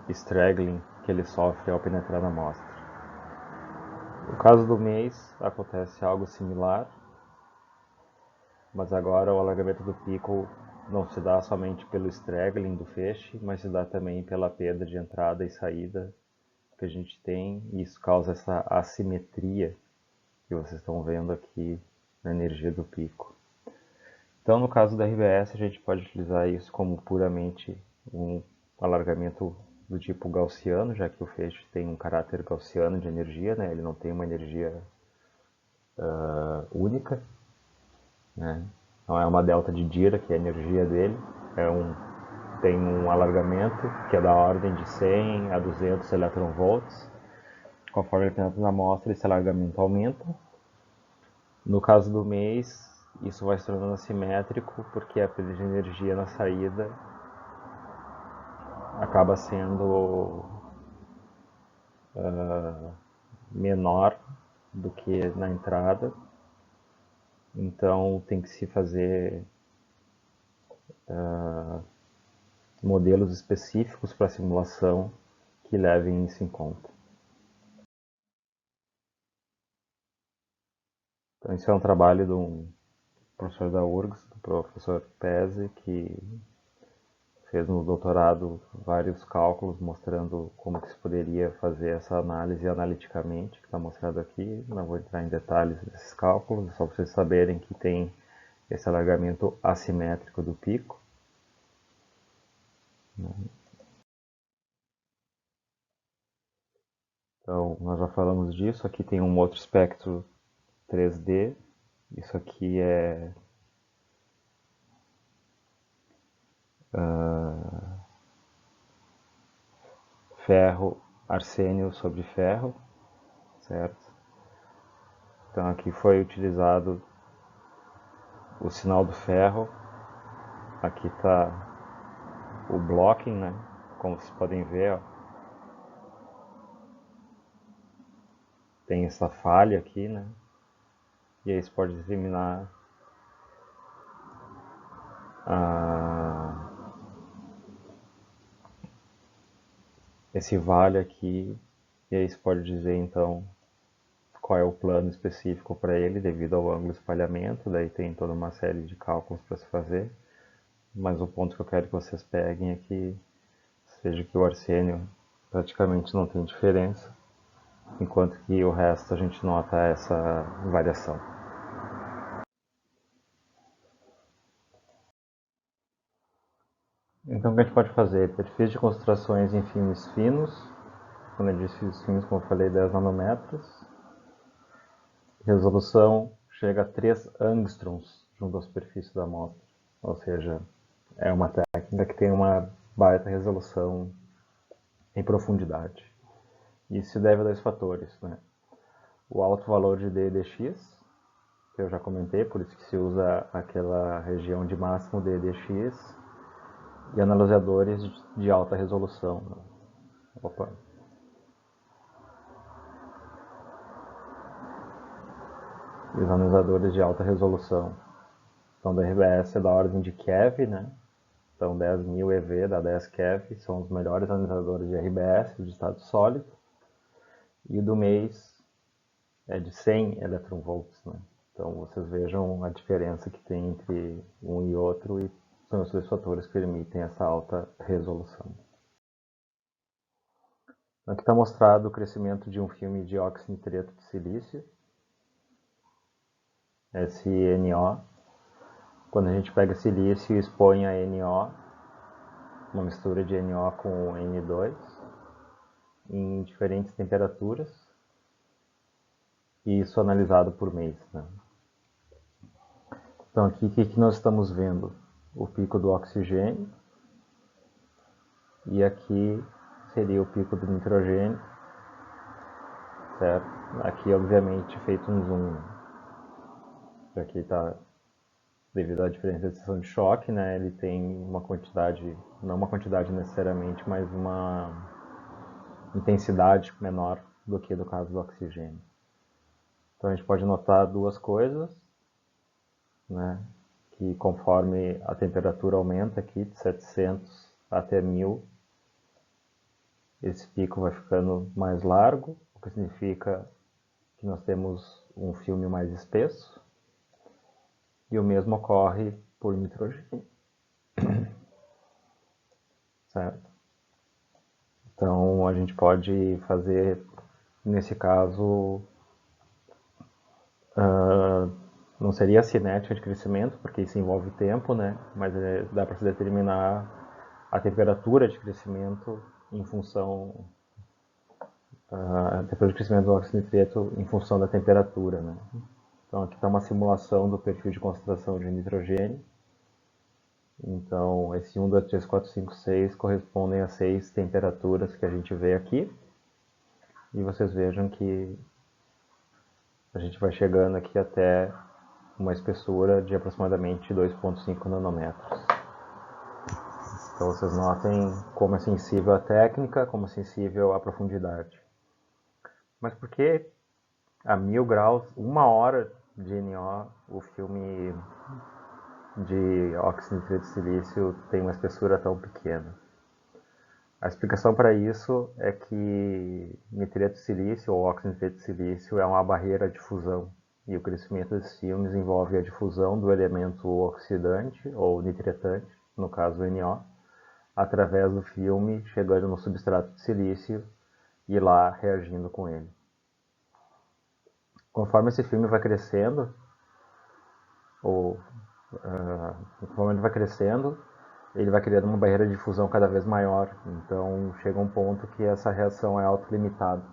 straggling que ele sofre ao penetrar na amostra. No caso do mês, acontece algo similar, mas agora o alargamento do pico não se dá somente pelo straggling do feixe, mas se dá também pela perda de entrada e saída que a gente tem, e isso causa essa assimetria que vocês estão vendo aqui na energia do pico. Então, no caso da RBS, a gente pode utilizar isso como puramente um alargamento do tipo gaussiano, já que o feixe tem um caráter gaussiano de energia, né? Ele não tem uma energia única, né? Não é uma delta de Dirac, que é a energia dele, tem um alargamento que é da ordem de 100 a 200 electronvolts. Conforme ele penetra na amostra, esse alargamento aumenta. No caso do mês, isso vai se tornando assimétrico, porque a perda de energia na saída acaba sendo menor do que na entrada. Então tem que se fazer modelos específicos para a simulação que levem isso em conta. Então isso é um trabalho de um professor da URGS, do professor Pese, que fez no doutorado vários cálculos mostrando como que se poderia fazer essa análise analiticamente, que está mostrado aqui. Não vou entrar em detalhes desses cálculos, é só para vocês saberem que tem esse alargamento assimétrico do pico. Então, nós já falamos disso. Aqui tem um outro espectro 3D. Isso aqui é ferro, arsênio sobre ferro, certo? Então aqui foi utilizado o sinal do ferro. Aqui está o blocking, né? Como vocês podem ver, ó, tem essa falha aqui, né? E aí você pode determinar esse vale aqui, e aí você pode dizer então qual é o plano específico para ele devido ao ângulo de espalhamento. Daí tem toda uma série de cálculos para se fazer, mas o ponto que eu quero que vocês peguem é que seja que o arsênio praticamente não tem diferença, enquanto que o resto a gente nota essa variação. Então o que a gente pode fazer? Perfis de concentrações em filmes finos, quando eu disse filmes finos, como eu falei, 10 nanômetros. Resolução chega a 3 angstroms junto à superfície da amostra, ou seja, é uma técnica que tem uma baita resolução em profundidade. Isso se deve a dois fatores, né? O alto valor de DDX, que eu já comentei, por isso que se usa aquela região de máximo DDX, e analisadores de alta resolução. Opa. E os analisadores de alta resolução. Então, da RBS é da ordem de keV, né? Então, 10.000 EV dá 10 keV, são os melhores analisadores de RBS, de estado sólido. E o do mês é de 100 eletronvolts, né? Então, vocês vejam a diferença que tem entre um e outro, e são os dois fatores que permitem essa alta resolução. Aqui está mostrado o crescimento de um filme de óxido nitreto de silício, SiNO. Quando a gente pega silício e expõe a NO, uma mistura de NO com N2, em diferentes temperaturas, e isso analisado por mês, né? Então aqui o que nós estamos vendo? O pico do oxigênio, e aqui seria o pico do nitrogênio, certo? Aqui obviamente feito um zoom, aqui está devido à diferença de seção de choque, né? Ele tem uma quantidade, não uma quantidade necessariamente, mas uma intensidade menor do que no caso do oxigênio. Então a gente pode notar duas coisas, né? Que conforme a temperatura aumenta aqui de 700 até 1000, esse pico vai ficando mais largo, o que significa que nós temos um filme mais espesso, e o mesmo ocorre por nitrogênio, certo? Então a gente pode fazer, nesse caso, não seria a cinética de crescimento, porque isso envolve tempo, né? Mas dá para se determinar a temperatura de crescimento em função a temperatura de crescimento do óxido nitreto em função da temperatura, né? Então aqui está uma simulação do perfil de concentração de nitrogênio. Então esse 1, 2, 3, 4, 5, 6 correspondem a 6 temperaturas que a gente vê aqui. E vocês vejam que a gente vai chegando aqui até uma espessura de aproximadamente 2,5 nanômetros. Então vocês notem como é sensível a técnica, como é sensível à profundidade. Mas por que a 1000 graus, 1 hora de NO, o filme de óxido nitreto de silício tem uma espessura tão pequena? A explicação para isso é que nitreto de silício, ou óxido nitreto de silício, é uma barreira de fusão. E o crescimento desses filmes envolve a difusão do elemento oxidante, ou nitretante, no caso o NO, através do filme, chegando no substrato de silício e lá reagindo com ele. Conforme esse filme vai crescendo, conforme ele vai crescendo, ele vai criando uma barreira de fusão cada vez maior. Então chega um ponto que essa reação é autolimitada,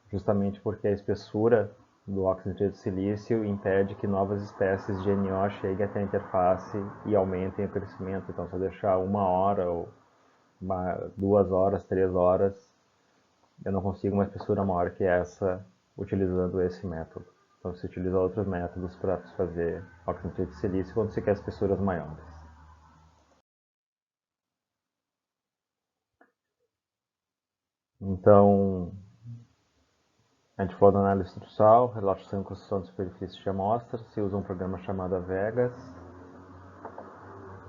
justamente porque a espessura do óxido de silício impede que novas espécies de NO cheguem até a interface e aumentem o crescimento. Então se eu deixar 1 hora ou 2 horas, 3 horas, eu não consigo uma espessura maior que essa utilizando esse método. Então se utiliza outros métodos para fazer óxido de silício quando se quer espessuras maiores. Então, a gente falou da análise estrutural, relaxação e construção de superfície de amostra, se usa um programa chamado Vegas,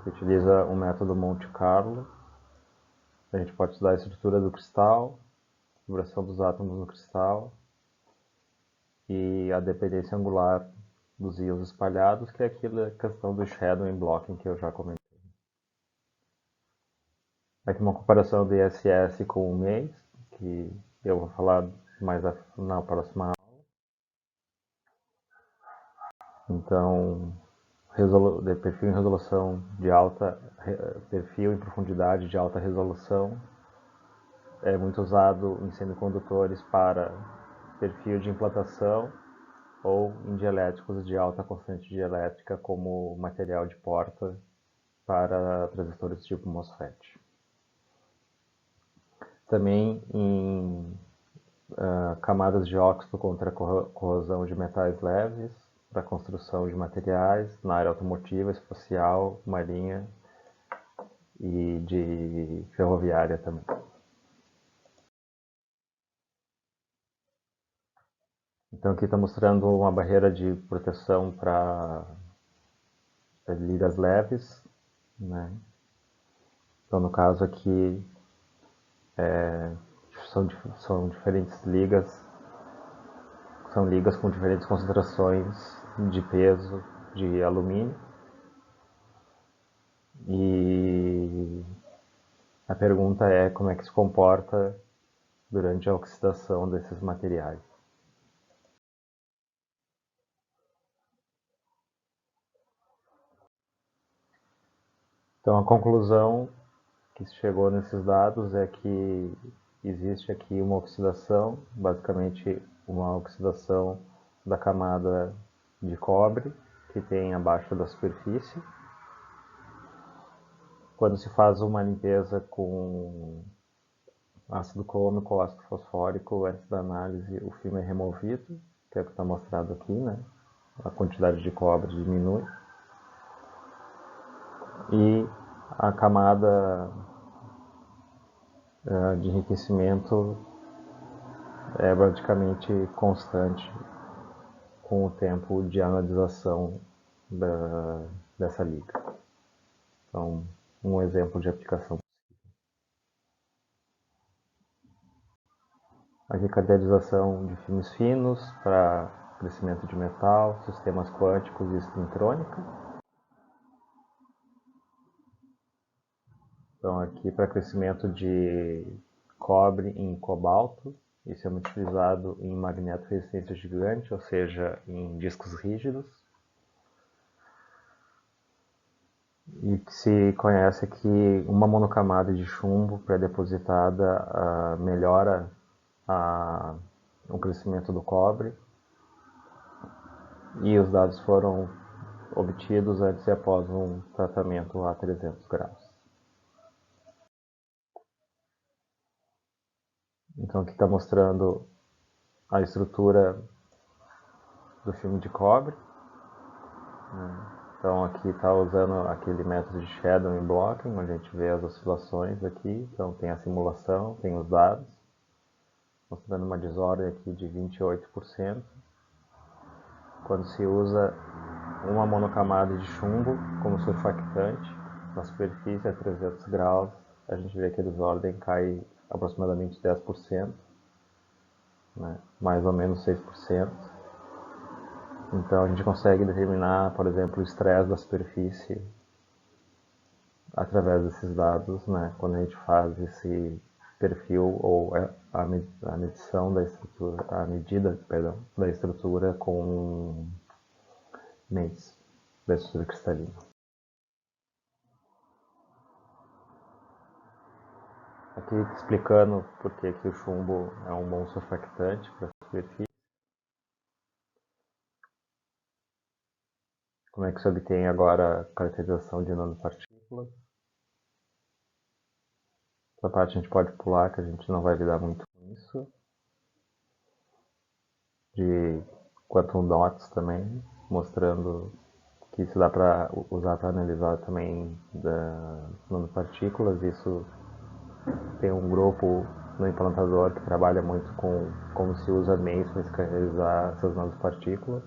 que utiliza o método Monte Carlo. A gente pode estudar a estrutura do cristal, a vibração dos átomos no cristal e a dependência angular dos íons espalhados, que é aquela questão do shadowing blocking que eu já comentei. Aqui uma comparação do ISS com o MEIS, que eu vou falar na próxima aula. Então, perfil em resolução de perfil em profundidade de alta resolução é muito usado em semicondutores para perfil de implantação ou em dielétricos de alta constante dielétrica como material de porta para transistores tipo MOSFET. Também em camadas de óxido contra a corrosão de metais leves, para construção de materiais na área automotiva, espacial, marinha e de ferroviária também. Então aqui está mostrando uma barreira de proteção para ligas leves, né? Então no caso aqui são diferentes ligas, são ligas com diferentes concentrações de peso de alumínio. E a pergunta é como é que se comporta durante a oxidação desses materiais. Então a conclusão que se chegou nesses dados é que existe aqui uma oxidação, basicamente uma oxidação da camada de cobre que tem abaixo da superfície. Quando se faz uma limpeza com ácido crômico ou ácido fosfórico, antes da análise o filme é removido, que é o que está mostrado aqui, né? A quantidade de cobre diminui. E a camada de enriquecimento é praticamente constante com o tempo de anodização dessa liga. Então, um exemplo de aplicação. Aqui, caracterização de filmes finos para crescimento de metal, sistemas quânticos e spintrônica. Então, aqui para crescimento de cobre em cobalto, isso é muito utilizado em magneto resistência gigante, ou seja, em discos rígidos. E que se conhece que uma monocamada de chumbo pré-depositada melhora o crescimento do cobre. E os dados foram obtidos antes e após um tratamento a 300 graus. Então aqui está mostrando a estrutura do filme de cobre. Então aqui está usando aquele método de shadowing blocking, onde a gente vê as oscilações aqui. Então tem a simulação, tem os dados, mostrando uma desordem aqui de 28%. Quando se usa uma monocamada de chumbo como surfactante na superfície a 300 graus, a gente vê que a desordem cai aproximadamente 10%, né? Mais ou menos 6%. Então a gente consegue determinar, por exemplo, o estresse da superfície através desses dados, né? Quando a gente faz esse perfil ou a medição da estrutura, a medida, perdão, da estrutura com MEIS, da estrutura cristalina. Aqui explicando por que o chumbo é um bom surfactante para a superfície. Como é que se obtém agora a caracterização de nanopartículas. Essa parte a gente pode pular, que a gente não vai lidar muito com isso. De quantum dots também, mostrando que isso dá para usar para analisar também nanopartículas. Isso tem um grupo no implantador que trabalha muito com como se usa MEIS para caracterizar essas nanopartículas.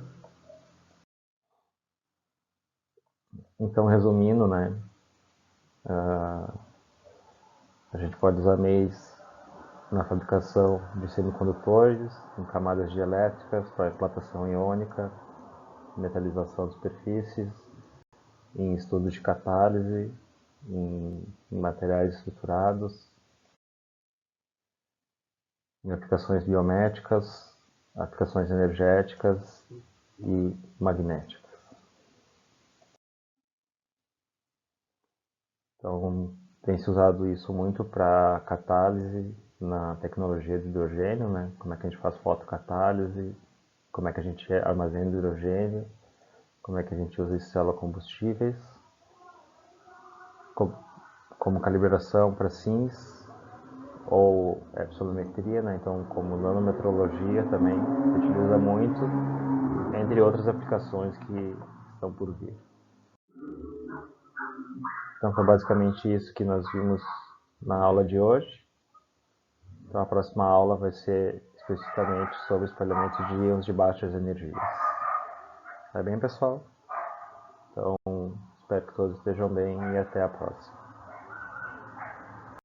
Então, resumindo, né, a gente pode usar MEIS na fabricação de semicondutores, em camadas dielétricas, para implantação iônica, metalização de superfícies, em estudos de catálise, em materiais estruturados. em aplicações biomédicas, aplicações energéticas e magnéticas. Então, tem se usado isso muito para catálise na tecnologia de hidrogênio, né? Como é que a gente faz fotocatálise, como é que a gente armazena hidrogênio, como é que a gente usa célula combustíveis, como calibração para SINs ou epsilometria, né? Então como nanometrologia também se utiliza muito, entre outras aplicações que estão por vir. Então foi basicamente isso que nós vimos na aula de hoje. Então a próxima aula vai ser especificamente sobre espalhamento de íons de baixas energias. Tá bem, pessoal? Então espero que todos estejam bem e até a próxima.